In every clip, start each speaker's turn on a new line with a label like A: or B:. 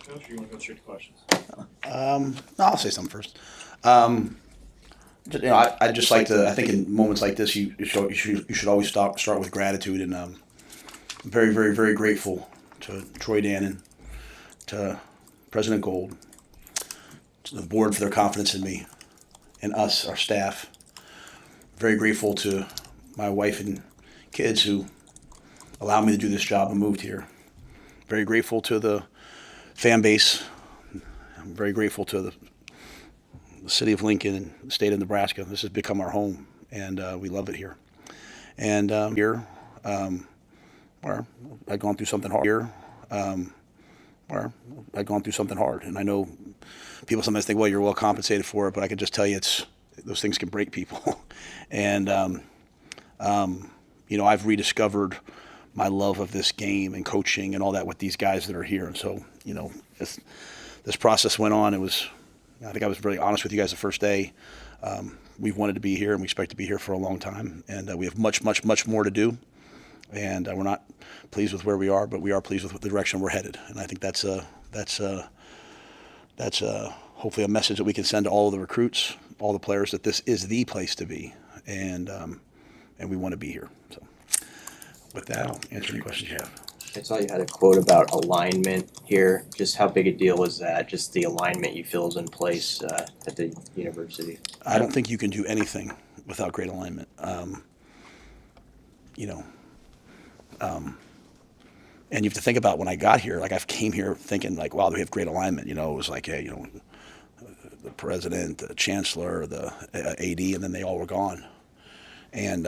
A: Coach, or you want to go straight to questions?
B: No, I'll say something first. I just like to. I think in moments like this, you should always start with gratitude, and I'm very, very, very grateful to Troy Dannen, to President Gold, to the board for their confidence in me, and us, our staff. Very grateful to my wife and kids who allowed me to do this job and moved here. Very grateful to the fan base. I'm very grateful to the city of Lincoln and the state of Nebraska. This has become our home, and we love it here. And here, where I'd gone through something hard. And I know people sometimes think, well, you're well compensated for it, but I can just tell you, those things can break people. And I've rediscovered my love of this game and coaching and all that with these guys that are here. And so, as this process went on, I think I was really honest with you guys the first day. We've wanted to be here, and we expect to be here for a long time. And we have much, much, much more to do. And we're not pleased with where we are, but we are pleased with the direction we're headed. And I think that's hopefully a message that we can send to all of the recruits, all the players, that this is the place to be, and we want to be here. So, with that, I'll answer any questions you have.
C: I saw you had a quote about alignment here. Just how big a deal is that? Just the alignment you feel is in place at the university?
B: I don't think you can do anything without great alignment. And you have to think about when I got here, like I came here thinking like, wow, we have great alignment. It was like, hey, the president, the chancellor, the AD, and then they all were gone. And,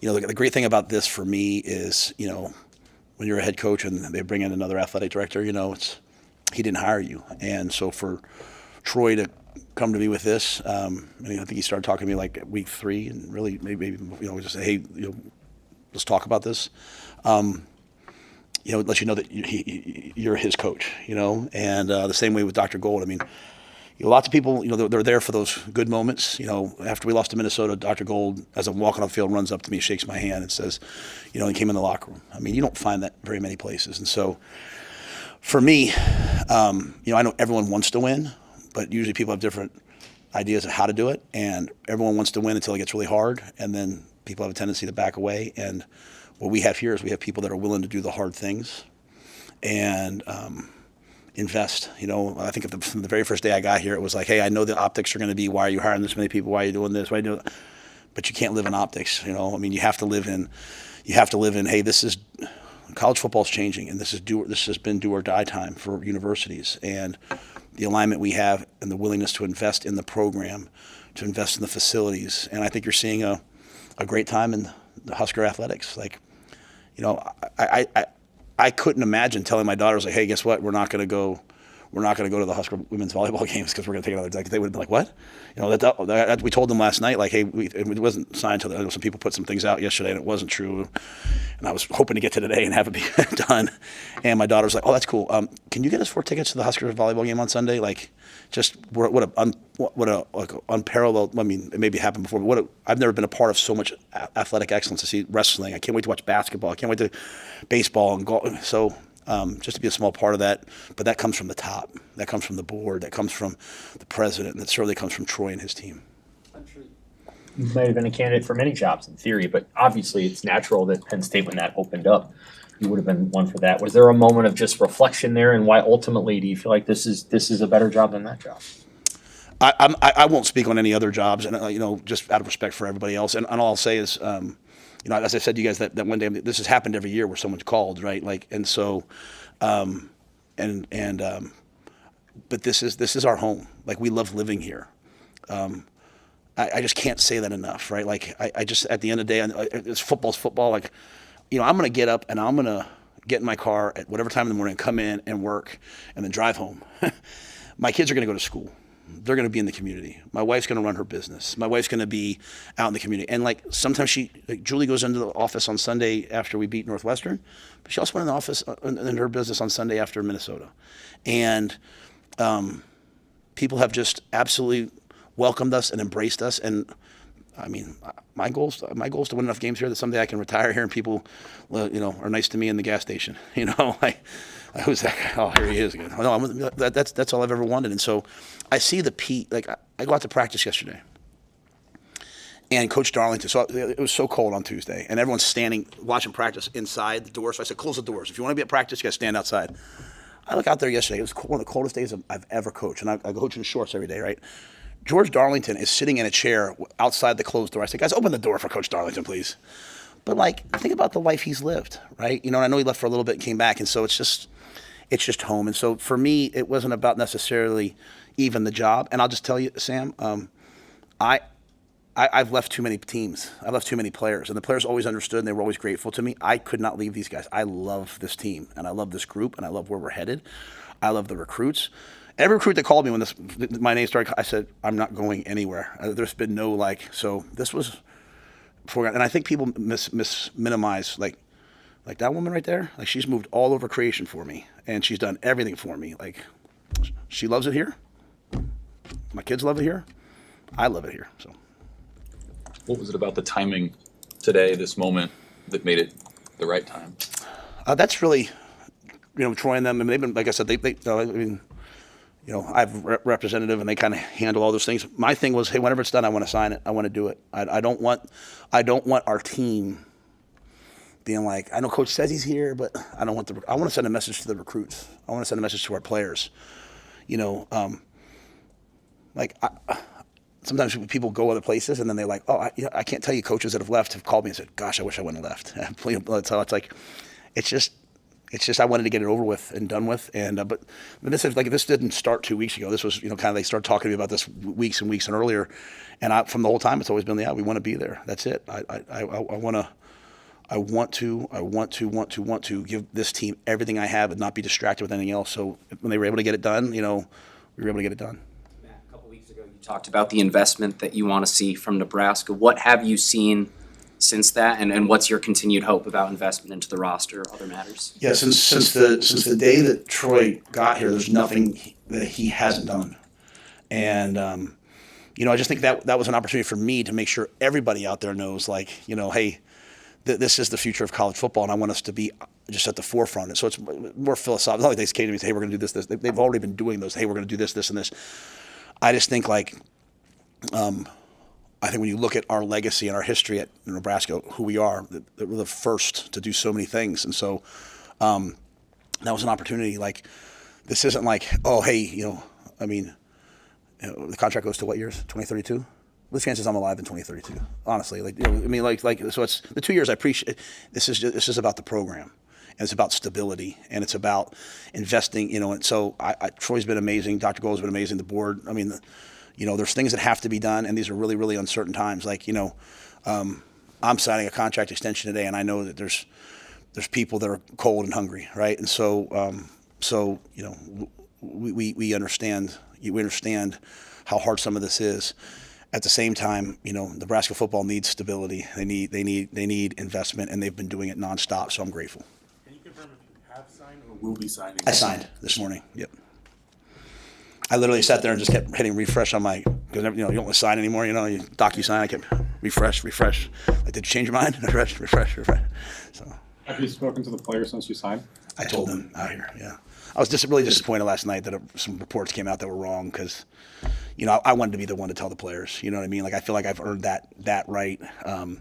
B: the great thing about this for me is, when you're a head coach and they bring in another athletic director, he didn't hire you. And so for Troy to come to me with this, I think he started talking to me like at week 3 and really maybe just say, hey, let's talk about this. Let you know that you're his coach, and the same way with Dr. Gold. I mean, lots of people, they're there for those good moments. After we lost to Minnesota, Dr. Gold, as I'm walking off the field, runs up to me, shakes my hand, and says, he came in the locker room. I mean, you don't find that very many places. And so for me, I know everyone wants to win, but usually people have different ideas of how to do it, and everyone wants to win until it gets really hard, and then people have a tendency to back away. And what we have here is we have people that are willing to do the hard things and invest. I think from the very first day I got here, it was like, hey, I know the optics are going to be, why are you hiring this many people? Why are you doing this? Why are you doing that? But you can't live in optics. I mean, you have to live in, hey, this is, college football's changing, and this has been do or die time for universities. And the alignment we have and the willingness to invest in the program, to invest in the facilities. And I think you're seeing a great time in the Husker athletics. Like, I couldn't imagine telling my daughters, like, hey, guess what? We're not going to go to the Husker women's volleyball games because we're going to take another. Like, they would have been like, what? That we told them last night, like, hey, it wasn't signed till some people put some things out yesterday and it wasn't true. And I was hoping to get to today and have it be done. And my daughter was like, oh, that's cool. Can you get us 4 tickets to the Husker volleyball game on Sunday? Like, just what a unparalleled. I mean, it maybe happened before, but I've never been a part of so much athletic excellence. To see wrestling, I can't wait to watch basketball. I can't wait to baseball and golf. So just to be a small part of that, but that comes from the top. That comes from the board. That comes from the president, and that certainly comes from Troy and his team.
D: I'm sure you might have been a candidate for many jobs in theory, but obviously it's natural that Penn State, when that opened up, you would have been one for that. Was there a moment of just reflection there, and why ultimately do you feel like this is a better job than that job?
B: I won't speak on any other jobs, and just out of respect for everybody else. And all I'll say is, as I said to you guys that one day, this has happened every year where someone's called, right? Like, and so, but this is our home. Like, we love living here. I just can't say that enough, right? Like, I just, at the end of the day, football's football. Like, I'm going to get up and I'm going to get in my car at whatever time in the morning, come in and work, and then drive home. My kids are going to go to school. They're going to be in the community. My wife's going to run her business. My wife's going to be out in the community. And like sometimes Julie goes into the office on Sunday after we beat Northwestern, but she also went in the office in her business on Sunday after Minnesota. And people have just absolutely welcomed us and embraced us. And I mean, my goal is to win enough games here that someday I can retire here and people, are nice to me in the gas station. Who's that guy? Oh, here he is again. No, that's all I've ever wanted. And so I see the peak. Like I go out to practice yesterday, and Coach Darlington. So it was so cold on Tuesday, and everyone's standing watching practice inside the doors. So I said, close the doors. If you want to be at practice, you got to stand outside. I look out there yesterday. It was one of the coldest days I've ever coached, and I coach in shorts every day, right? George Darlington is sitting in a chair outside the closed door. I said, guys, open the door for Coach Darlington, please. But think about the life he's lived, right? And I know he left for a little bit and came back, and so it's just home. And so for me, it wasn't about necessarily even the job. And I'll just tell you, Sam, I've left too many teams. I left too many players, and the players always understood, and they were always grateful to me. I could not leave these guys. I love this team, and I love this group, and I love where we're headed. I love the recruits. Every recruit that called me when my name started, I said, I'm not going anywhere. There's been no so this was before, and I think people minimize like that woman right there. Like, she's moved all over creation for me, and she's done everything for me. Like, she loves it here. My kids love it here. I love it here. So,
A: what was it about the timing today, this moment, that made it the right time?
B: That's really, Troy and them. I mean, they've been, like I said, I have a representative, and they kind of handle all those things. My thing was, hey, whenever it's done, I want to sign it. I want to do it. I don't want our team being like, I know Coach says he's here, but I don't want I want to send a message to the recruits. I want to send a message to our players. Sometimes people go other places, and then they're like, oh, I can't tell you, coaches that have left have called me and said, gosh, I wish I wouldn't have left. So it's just I wanted to get it over with and done with. And but this didn't start 2 weeks ago. This was they started talking to me about this weeks and weeks and earlier. And from the whole time, it's always been we want to be there. That's it. I want to give this team everything I have and not be distracted with anything else. So when they were able to get it done, we were able to get it done.
E: Matt, a couple weeks ago, you talked about the investment that you want to see from Nebraska. What have you seen since that, and what's your continued hope about investment into the roster or other matters?
B: Yeah, since the day that Troy got here, there's nothing that he hasn't done, and I just think that was an opportunity for me to make sure everybody out there knows, hey, this is the future of college football, and I want us to be just at the forefront. And so it's more philosophical. It's not like they came to me and say, hey, we're going to do this. They've already been doing those. Hey, we're going to do this, and this. I just think I think when you look at our legacy and our history at Nebraska, who we are, that we're the first to do so many things. And so that was an opportunity. This isn't oh, hey, the contract goes to what years? 2032? The chances I'm alive in 2032, honestly. So it's the 2 years I appreciate. This is about the program, and it's about stability, and it's about investing, and so Troy's been amazing. Dr. Gold's been amazing. The board, there's things that have to be done, and these are really, really uncertain times. I'm signing a contract extension today, and I know that there's people that are cold and hungry, right? And so, we understand. We understand how hard some of this is. At the same time, Nebraska football needs stability. They need investment, and they've been doing it nonstop. So I'm grateful.
F: Can you confirm if you have signed or will be signing?
B: I signed this morning. Yep. I literally sat there and just kept hitting refresh on my, because you don't want to sign anymore. You DocuSign. I kept refresh. Did you change your mind? refresh. So.
F: Have you spoken to the players since you signed?
B: I told them out here. Yeah. I was really disappointed last night that some reports came out that were wrong, because, I wanted to be the one to tell the players. You know what I mean? I feel like I've earned that right. I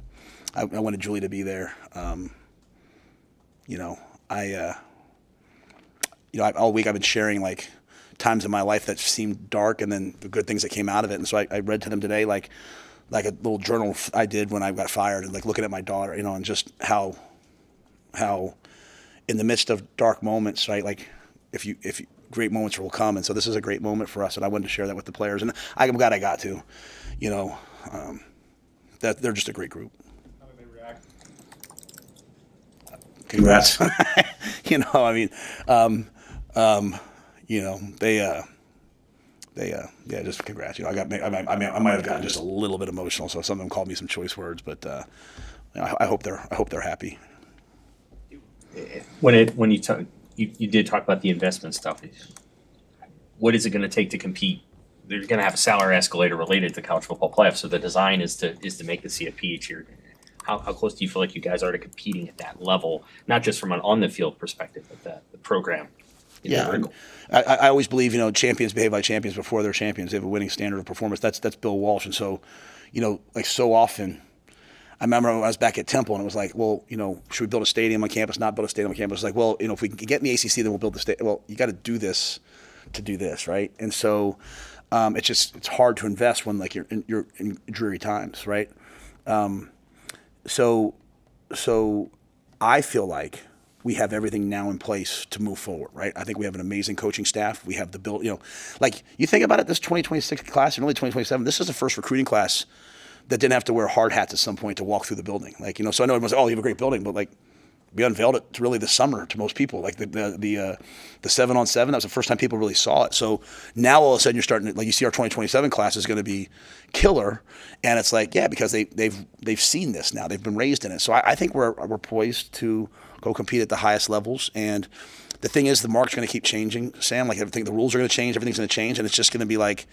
B: wanted Julie to be there. All week I've been sharing times in my life that seemed dark, and then the good things that came out of it. And so I read to them today like a little journal I did when I got fired, and looking at my daughter, and just how in the midst of dark moments, right? If you great moments will come, and so this is a great moment for us, and I wanted to share that with the players, and I'm glad I got to. That they're just a great group.
F: How did they react?
B: Congrats. They just congrats. I might have gotten just a little bit emotional, so some of them called me some choice words, but I hope they're happy.
D: When you did talk about the investment stuff, what is it going to take to compete they're gonna have a salary escalator related to college football playoffs, so the design is to make the CFP each year. How close do you feel like you guys are to competing at that level, not just from an on the field perspective, but the program?
B: Yeah, I always believe, champions behave like champions before they're champions. They have a winning standard of performance. That's Bill Walsh. And so, like so often, I remember when I was back at Temple and it was like, well, should we build a stadium on campus, not build a stadium on campus? It's like, well, if we can get in the ACC, then we'll build the stadium. Well, you got to do this to do this, right? And so it's hard to invest when like you're in dreary times, right? So I feel like we have everything now in place to move forward, right? I think we have an amazing coaching staff. We have the build, like you think about it, this 2026 class and really 2027, this is the first recruiting class that didn't have to wear hard hats at some point to walk through the building. Like, so I know everyone's like, oh, you have a great building, but like we unveiled it really this summer to most people. Like the 7-on-7, that was the first time people really saw it. So now all of a sudden you're starting to, like you see our 2027 class is going to be killer. And it's like, yeah, because they've seen this now. They've been raised in it. So I think we're poised to go compete at the highest levels. And the thing is, the market's going to keep changing, Sam. Like everything, the rules are going to change. Everything's going to change. And it's just going to be like,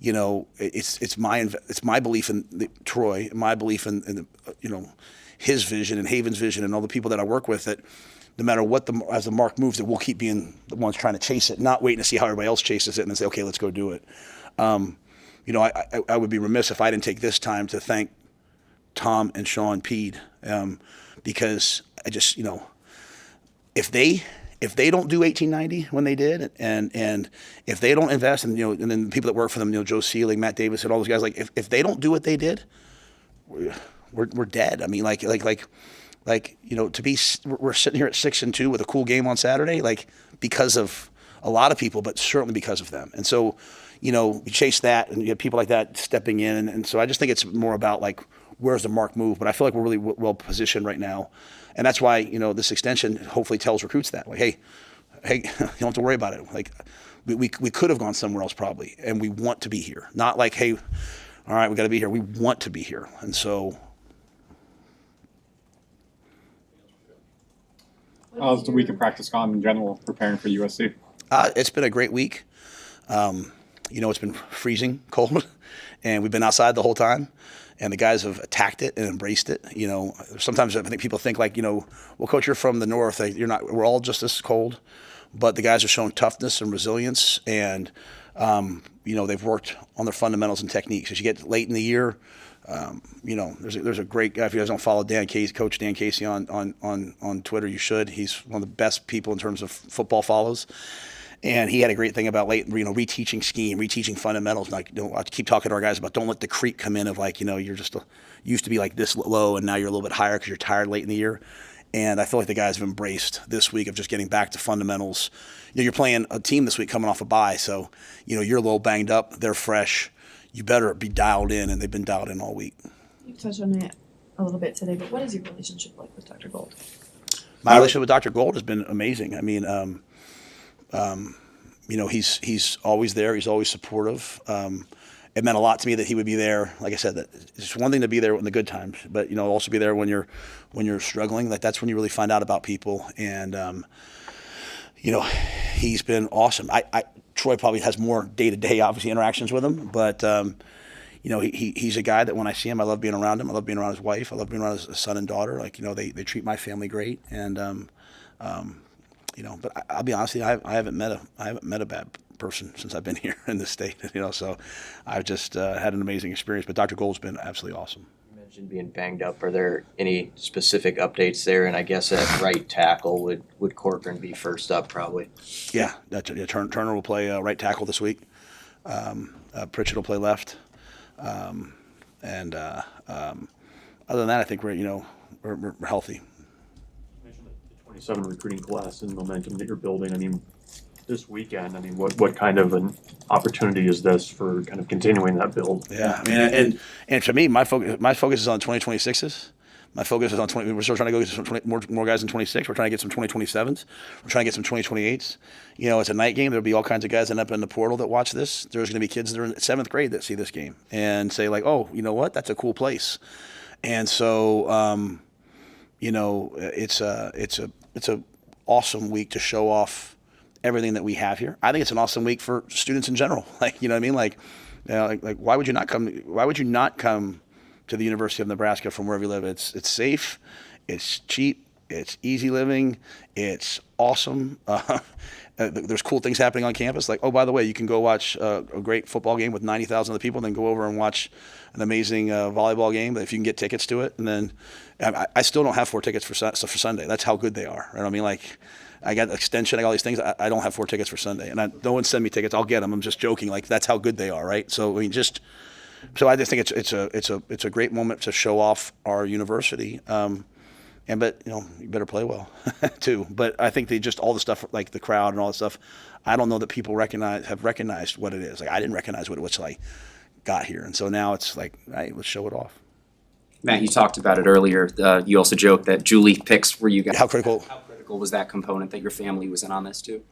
B: it's my belief in Troy, my belief in his vision and Haven's vision and all the people that I work with, that no matter what as the mark moves, that we'll keep being the ones trying to chase it, not waiting to see how everybody else chases it and then say, okay, let's go do it. I would be remiss if I didn't take this time to thank Tom and Sean Peed, because I just, if they don't do 1890 when they did, and if they don't invest, and and then the people that work for them, Joe Sealing, Matt Davis, and all those guys, like if they don't do what they did, we're dead. I mean, like to be, we're sitting here at 6-2 with a cool game on Saturday, like because of a lot of people, but certainly because of them. And so, you chase that, and you have people like that stepping in, and so I just think it's more about like where's the mark move. But I feel like we're really well positioned right now. And that's why, this extension hopefully tells recruits that, like, hey, you don't have to worry about it. Like, we could have gone somewhere else probably, and we want to be here. Not like, hey, all right, we got to be here. We want to be here. And so.
F: How's the week of practice gone in general, preparing for USC?
B: It's been a great week. It's been freezing cold, and we've been outside the whole time. And the guys have attacked it and embraced it. Sometimes I think people think like, well, Coach, you're from the north. You're not. We're all just as cold, but the guys have shown toughness and resilience, and they've worked on their fundamentals and techniques. As you get late in the year, there's a great guy. If you guys don't follow Coach Dan Casey on Twitter, you should. He's one of the best people in terms of football follows. And he had a great thing about reteaching scheme, reteaching fundamentals. Like, I keep talking to our guys about don't let the creep come in of like, you're just used to be like this low and now you're a little bit higher because you're tired late in the year. And I feel like the guys have embraced this week of just getting back to fundamentals. You're playing a team this week coming off a bye, so you're a little banged up. They're fresh. You better be dialed in, and they've been dialed in all week.
G: You touched on it a little bit today, but what is your relationship like with Dr. Gold?
B: My relationship with Dr. Gold has been amazing. I mean, he's always there. He's always supportive. It meant a lot to me that he would be there. Like I said, that it's one thing to be there in the good times, but also be there when you're struggling. Like that's when you really find out about people. And he's been awesome. Troy probably has more day-to-day, obviously, interactions with him, but he's a guy that when I see him, I love being around him. I love being around his wife. I love being around his son and daughter. Like they treat my family great, and but I'll be honest with you, I haven't met a bad person since I've been here in this state. So I've just had an amazing experience. But Dr. Gold's been absolutely awesome.
C: You mentioned being banged up. Are there any specific updates there? And I guess at right tackle, would Corcoran be first up probably?
B: Yeah, Turner will play right tackle this week. Pritchett will play left. Other than that, I think we're healthy.
H: 27 recruiting class and momentum that you're building. I mean, this weekend, what kind of an opportunity is this for kind of continuing that build?
B: Yeah, I mean, and for me, my focus is on 2026s. My focus is on 20. We're still trying to go get some more guys in 26. We're trying to get some 2027s. We're trying to get some 2028s. It's a night game. There'll be all kinds of guys that end up in the portal that watch this. There's going to be kids that are in 7th grade that see this game and say like, oh, you know what? That's a cool place. And so, it's a awesome week to show off everything that we have here. I think it's an awesome week for students in general. Like, you know what I mean? Like, like why would you not come? Why would you not come to the University of Nebraska from wherever you live? It's safe, it's cheap, it's easy living, it's awesome. There's cool things happening on campus. Like, oh, by the way, you can go watch a great football game with 90,000 other people, and then go over and watch an amazing volleyball game if you can get tickets to it. And then I still don't have 4 tickets for Sunday. That's how good they are. Right? I mean, like, I got extension, I got all these things. I don't have 4 tickets for Sunday, and no one send me tickets. I'll get them. I'm just joking. Like, that's how good they are, right? So I mean, so I just think it's a great moment to show off our university. But you better play well too. But I think all the stuff like the crowd and all that stuff, I don't know that people have recognized what it is. Like, I didn't recognize what it was till I got here, and so now it's like, hey, let's show it off.
E: Matt, you talked about it earlier. You also joked that Julie picks were you guys.
B: How critical
E: Was that component that your family was in on this too?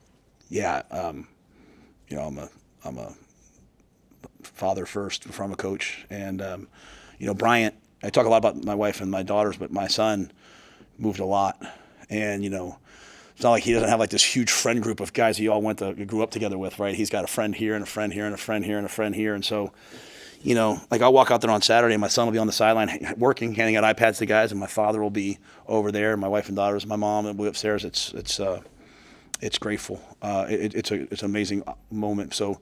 B: Yeah, I'm a father first before I'm a coach, and Bryant. I talk a lot about my wife and my daughters, but my son moved a lot, and it's not like he doesn't have like this huge friend group of guys he all grew up together with, right? He's got a friend here and a friend here and a friend here and a friend here, and so like I'll walk out there on Saturday and my son will be on the sideline working, handing out iPads to guys, and my father will be over there, my wife and daughters, my mom, and we'll be upstairs. It's grateful. It's an amazing moment. So,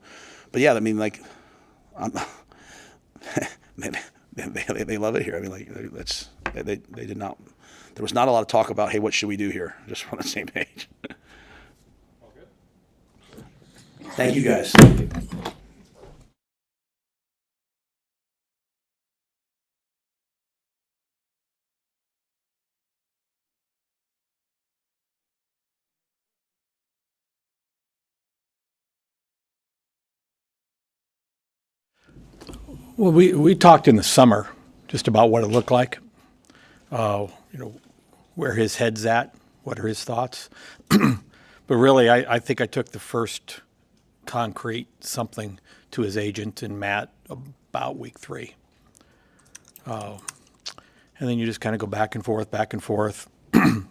B: but yeah, I mean, like, they love it here. I mean, like, they did not. There was not a lot of talk about, hey, what should we do here? Just on the same page. Thank you guys.
I: Well, we talked in the summer just about what it looked like, where his head's at, what are his thoughts. But really, I think I took the first concrete something to his agent and Matt about week 3. And then you just kind of go back and forth. And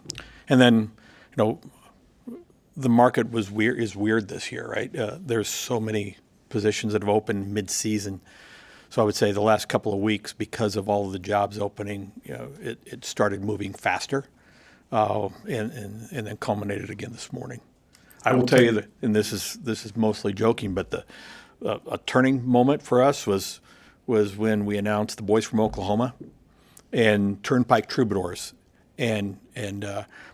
I: then, the market is weird this year, right? There's so many positions that have opened mid-season. So I would say the last couple of weeks, because of all of the jobs opening, it started moving faster, and then culminated again this morning. I will tell you that, and this is mostly joking, but a turning moment for us was when we announced the boys from Oklahoma and Turnpike Troubadours, and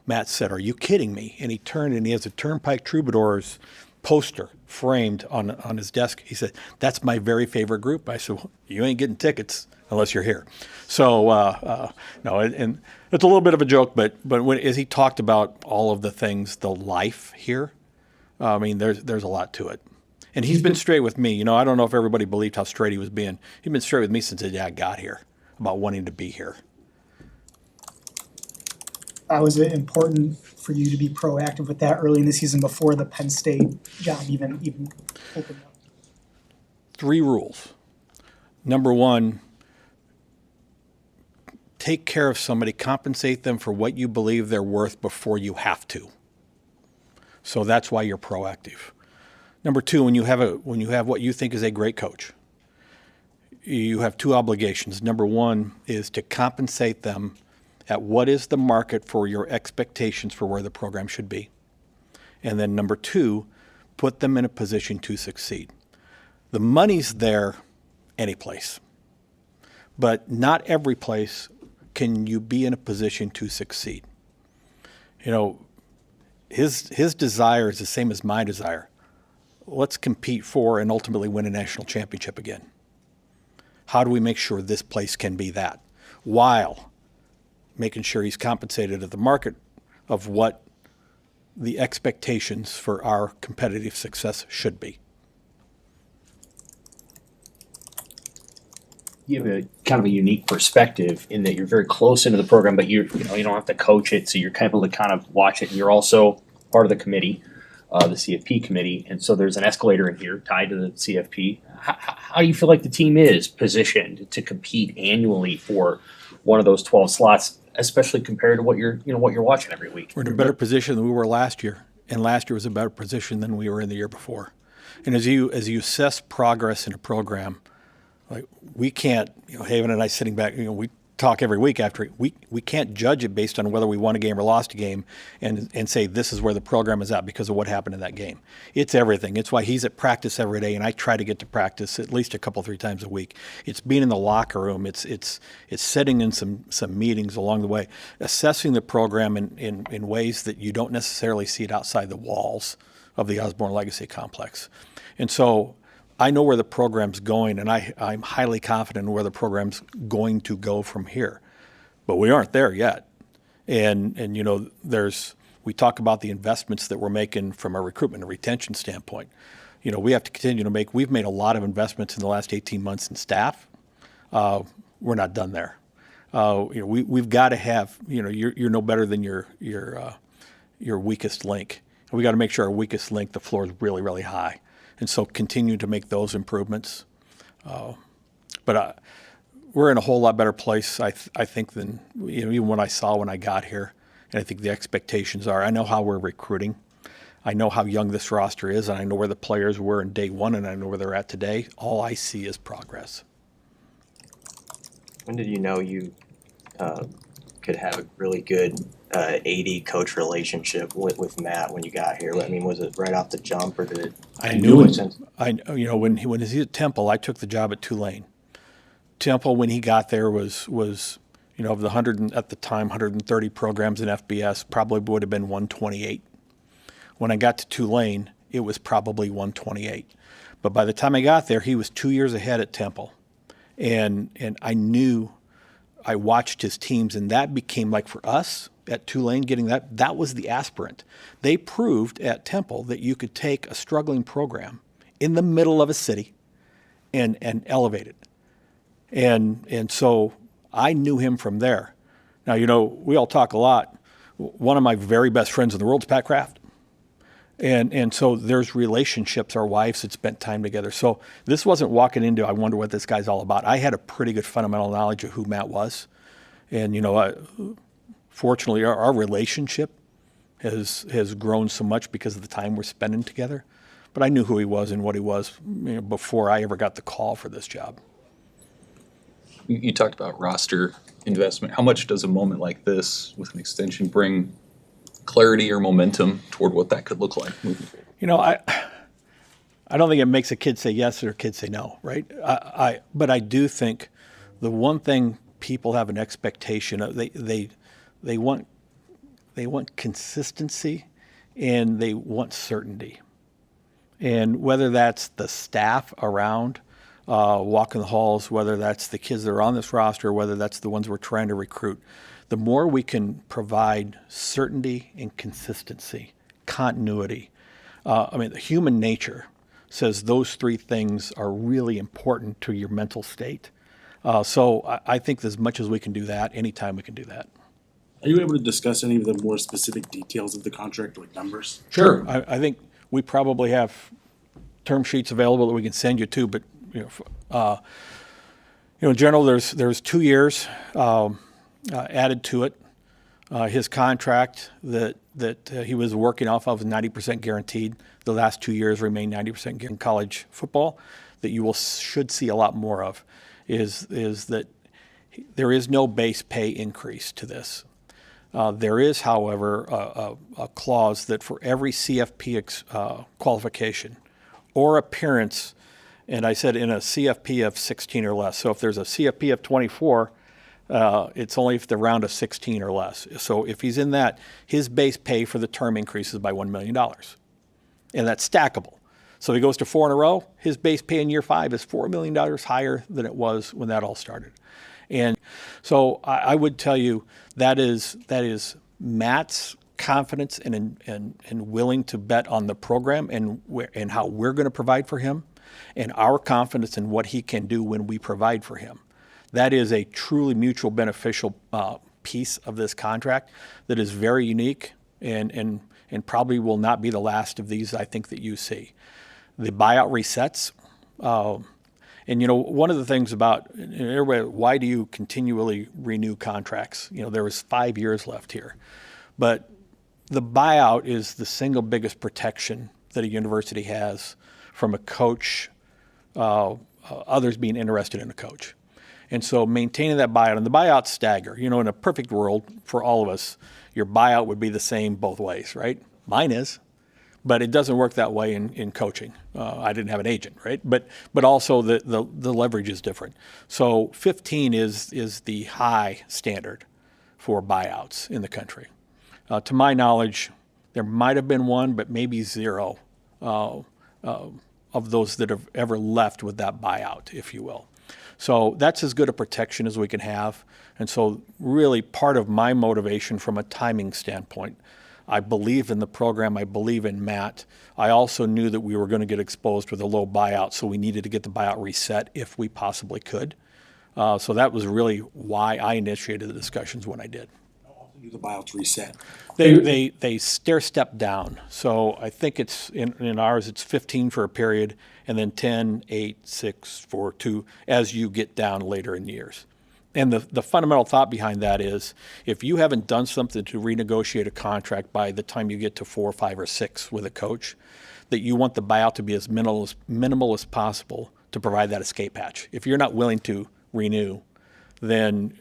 I: Matt said, "Are you kidding me?" And he turned and he has a Turnpike Troubadours poster framed on his desk. He said, "That's my very favorite group." I said, well, "You ain't getting tickets unless you're here." So no, and it's a little bit of a joke, but as he talked about all of the things, the life here, I mean, there's a lot to it. And he's been straight with me. I don't know if everybody believed how straight he was being. He's been straight with me since his dad got here about wanting to be here.
J: Was it important for you to be proactive with that early in the season before the Penn State job even opened up?
I: 3 rules. Number 1, take care of somebody, compensate them for what you believe they're worth before you have to. So that's why you're proactive. Number 2, when you have what you think is a great coach, you have 2 obligations. Number 1 is to compensate them at what is the market for your expectations for where the program should be. And then number 2, put them in a position to succeed. The money's there any place, but not every place can you be in a position to succeed. His desire is the same as my desire. Let's compete for and ultimately win a national championship again. How do we make sure this place can be that, while making sure he's compensated at the market of what the expectations for our competitive success should be?
D: You have a kind of a unique perspective in that you're very close into the program, but you don't have to coach it, so you're able to kind of watch it. And you're also part of the committee, the CFP committee, and so there's an escalator in here tied to the CFP. How do you feel like the team is positioned to compete annually for one of those 12 slots, especially compared to what you're watching every week?
I: We're in a better position than we were last year. and last year was a better position than we were in the year before. And as you assess progress in a program, like we can't, Haven and I sitting back, we talk every week after we can't judge it based on whether we won a game or lost a game and say this is where the program is at because of what happened in that game. It's everything. It's why he's at practice every day and I try to get to practice at least a couple, 3 times a week. It's being in the locker room. It's sitting in some meetings along the way, assessing the program in ways that you don't necessarily see it outside the walls of the Osborne Legacy Complex. And so I know where the program's going, and I'm highly confident in where the program's going to go from here. But we aren't there yet. And we talk about the investments that we're making from a recruitment and retention standpoint. We have to continue to we've made a lot of investments in the last 18 months in staff. We're not done there. We've got to have, you're no better than your weakest link. We got to make sure our weakest link, the floor is really, really high. And so continue to make those improvements. But we're in a whole lot better place, I think, than even what I saw when I got here. And I think the expectations are, I know how we're recruiting. I know how young this roster is, and I know where the players were in day one, and I know where they're at today. All I see is progress.
C: When did you know you could have a really good AD coach relationship with Matt when you got here? I mean, was it right off the jump, or did it?
I: I knew it.
C: Since?
I: When he was at Temple, I took the job at Tulane. Temple, when he got there, was of the 100 at the time 130 programs in FBS, probably would have been 128. When I got to Tulane, it was probably 128. But by the time I got there, he was 2 years ahead at Temple, and I knew. I watched his teams, and that became like for us at Tulane getting that was the aspirant. They proved at Temple that you could take a struggling program in the middle of a city and elevate it. And so I knew him from there. Now, we all talk a lot. One of my very best friends in the world is Pat Kraft. And so there's relationships. Our wives had spent time together. So this wasn't walking into, I wonder what this guy's all about. I had a pretty good fundamental knowledge of who Matt was. And, fortunately, our relationship has grown so much because of the time we're spending together. But I knew who he was and what he was before I ever got the call for this job.
A: You talked about roster investment. How much does a moment like this with an extension bring clarity or momentum toward what that could look like moving forward?
I: I don't think it makes a kid say yes or a kid say no, right? But I do think the one thing people have an expectation of, they want consistency and they want certainty. And whether that's the staff around walking the halls, whether that's the kids that are on this roster, whether that's the ones we're trying to recruit, the more we can provide certainty and consistency, continuity. Human nature says those 3 things are really important to your mental state. So I think as much as we can do that, anytime we can do that.
K: Are you able to discuss any of the more specific details of the contract, like numbers?
I: Sure. I think we probably have term sheets available that we can send you to, but in general, there's 2 years added to it. His contract that he was working off of is 90% guaranteed. The last 2 years remain 90% guaranteed. In college football, that you should see a lot more of is that there is no base pay increase to this. There is, however, a clause that for every CFP qualification or appearance, and I said in a CFP of 16 or less. So if there's a CFP of 24, it's only if they're round of 16 or less. So if he's in that, his base pay for the term increases by $1 million. And that's stackable. So he goes to 4 in a row, his base pay in year 5 is $4 million higher than it was when that all started. And so I would tell you that is Matt's confidence and willing to bet on the program and how we're going to provide for him, and our confidence in what he can do when we provide for him. That is a truly mutual beneficial piece of this contract that is very unique and probably will not be the last of these, I think, that you see. The buyout resets. And, one of the things about everybody, why do you continually renew contracts? There was 5 years left here. But the buyout is the single biggest protection that a university has from a coach, others being interested in a coach. And so maintaining that buyout, and the buyouts stagger. You know, in a perfect world for all of us, your buyout would be the same both ways, right? Mine is, but it doesn't work that way in coaching. I didn't have an agent, right? But also the leverage is different. So 15 is the high standard for buyouts in the country. To my knowledge, there might have been one, but maybe zero of those that have ever left with that buyout, if you will. So that's as good a protection as we can have. And so really part of my motivation from a timing standpoint, I believe in the program, I believe in Matt. I also knew that we were going to get exposed with a low buyout, so we needed to get the buyout reset if we possibly could. So that was really why I initiated the discussions when I did.
K: Do the buyouts reset?
I: They stair step down. So I think it's in ours it's 15 for a period, and then 10, 8, 6, 4, 2 as you get down later in years. And the fundamental thought behind that is if you haven't done something to renegotiate a contract by the time you get to 4, 5, or 6 with a coach, that you want the buyout to be as minimal as possible to provide that escape hatch. If you're not willing to renew, then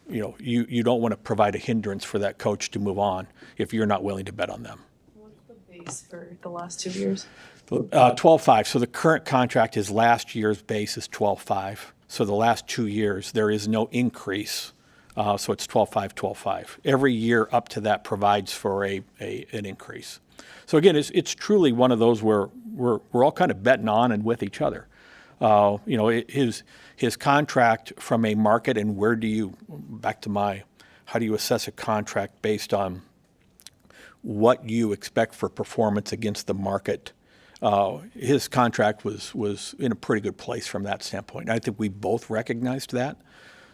I: you don't want to provide a hindrance for that coach to move on if you're not willing to bet on them.
G: What's the base for the last 2 years?
I: 12.5. So the current contract is last year's base is 12.5. So the last 2 years, there is no increase. So it's 12.5, 12.5. Every year up to that provides for an increase. So again, it's truly one of those where we're all kind of betting on and with each other. His contract from a market and how do you assess a contract based on what you expect for performance against the market? His contract was in a pretty good place from that standpoint. I think we both recognized that.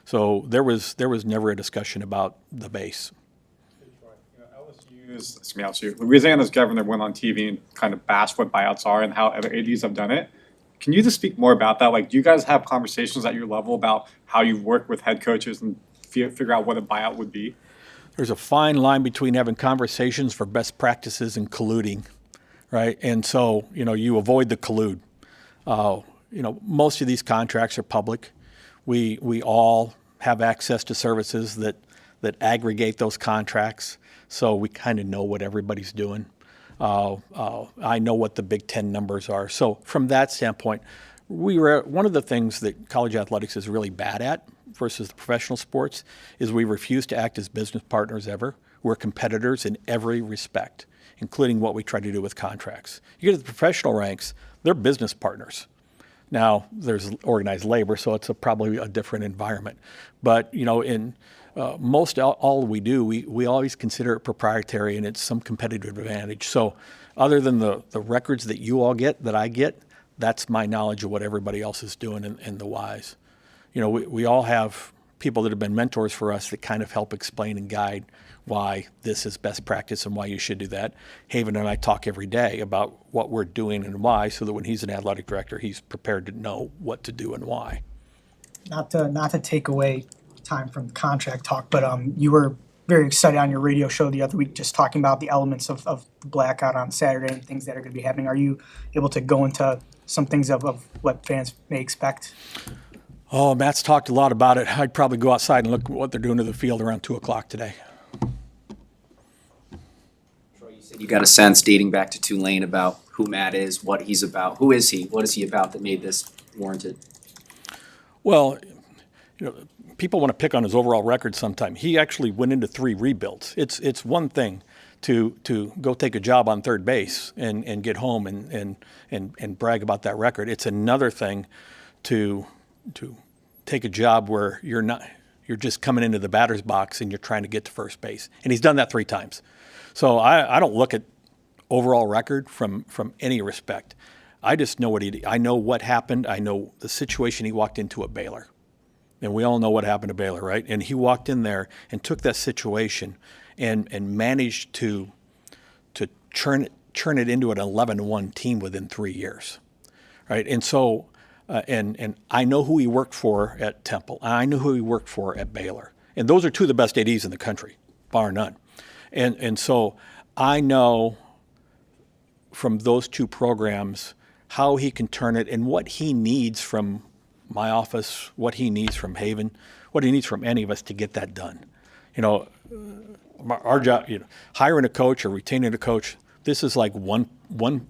I: So there was never a discussion about the base.
F: Louisiana's governor went on TV and kind of bashed what buyouts are and how other ADs have done it. Can you just speak more about that? Like, do you guys have conversations at your level about how you work with head coaches and figure out what a buyout would be?
I: There's a fine line between having conversations for best practices and colluding, right? And so, you avoid the collude. Most of these contracts are public. We all have access to services that aggregate those contracts, so we kind of know what everybody's doing. I know what the Big Ten numbers are. So from that standpoint, one of the things that college athletics is really bad at versus the professional sports is we refuse to act as business partners ever. We're competitors in every respect, including what we try to do with contracts. You get to the professional ranks, they're business partners. Now, there's organized labor, so it's probably a different environment. But, in most all we do, we always consider it proprietary and it's some competitive advantage. So other than the records that you all get, that I get, that's my knowledge of what everybody else is doing and the whys. We all have people that have been mentors for us that kind of help explain and guide why this is best practice and why you should do that. Haven and I talk every day about what we're doing and why, so that when he's an athletic director, he's prepared to know what to do and why.
J: Not to take away time from the contract talk, but you were very excited on your radio show the other week just talking about the elements of the blackout on Saturday and things that are going to be happening. Are you able to go into some things of what fans may expect?
I: Oh, Matt's talked a lot about it. I'd probably go outside and look at what they're doing to the field around 2 o'clock today.
E: You said you got a sense dating back to Tulane about who Matt is, what he's about. Who is he? What is he about that made this warranted?
I: Well, people want to pick on his overall record sometime. He actually went into 3 rebuilds. It's one thing to go take a job on third base and get home and brag about that record. It's another thing to take a job where you're just coming into the batter's box and you're trying to get to first base. And he's done that 3 times. So I don't look at overall record from any respect. I just know I know what happened. I know the situation he walked into at Baylor. And we all know what happened to Baylor, right? And he walked in there and took that situation and managed to churn it into an 11-1 team within 3 years, right? And so, and I know who he worked for at Temple. I know who he worked for at Baylor. And those are 2 of the best ADs in the country, bar none. And so I know from those two programs how he can turn it and what he needs from my office, what he needs from Haven, what he needs from any of us to get that done. You know, our job, you know, hiring a coach or retaining a coach, this is like one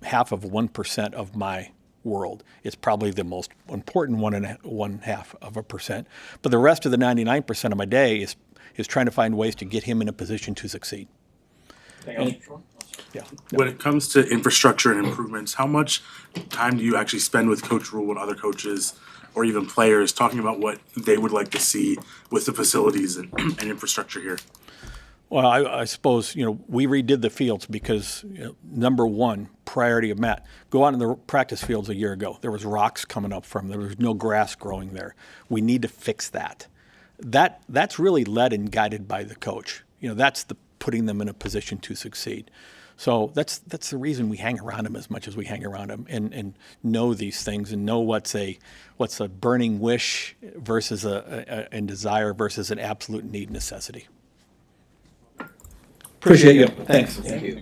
I: half of 1% of my world. It's probably the most important 1.5%. But the rest of the 99% of my day is trying to find ways to get him in a position to succeed. Yeah.
K: When it comes to infrastructure and improvements, how much time do you actually spend with Coach Rhule and other coaches or even players talking about what they would like to see with the facilities and infrastructure here?
I: Well, I suppose, you know, we redid the fields because, you know, number one priority of Matt, go out in the practice fields a year ago. There was rocks coming up from them. There was no grass growing there. We need to fix that. That's really led and guided by the coach. You know, that's the putting them in a position to succeed. So that's the reason we hang around him as much as we hang around him and know these things and know what's a burning wish versus a desire versus an absolute need necessity.
A: Appreciate you. Thanks.
C: Thank you.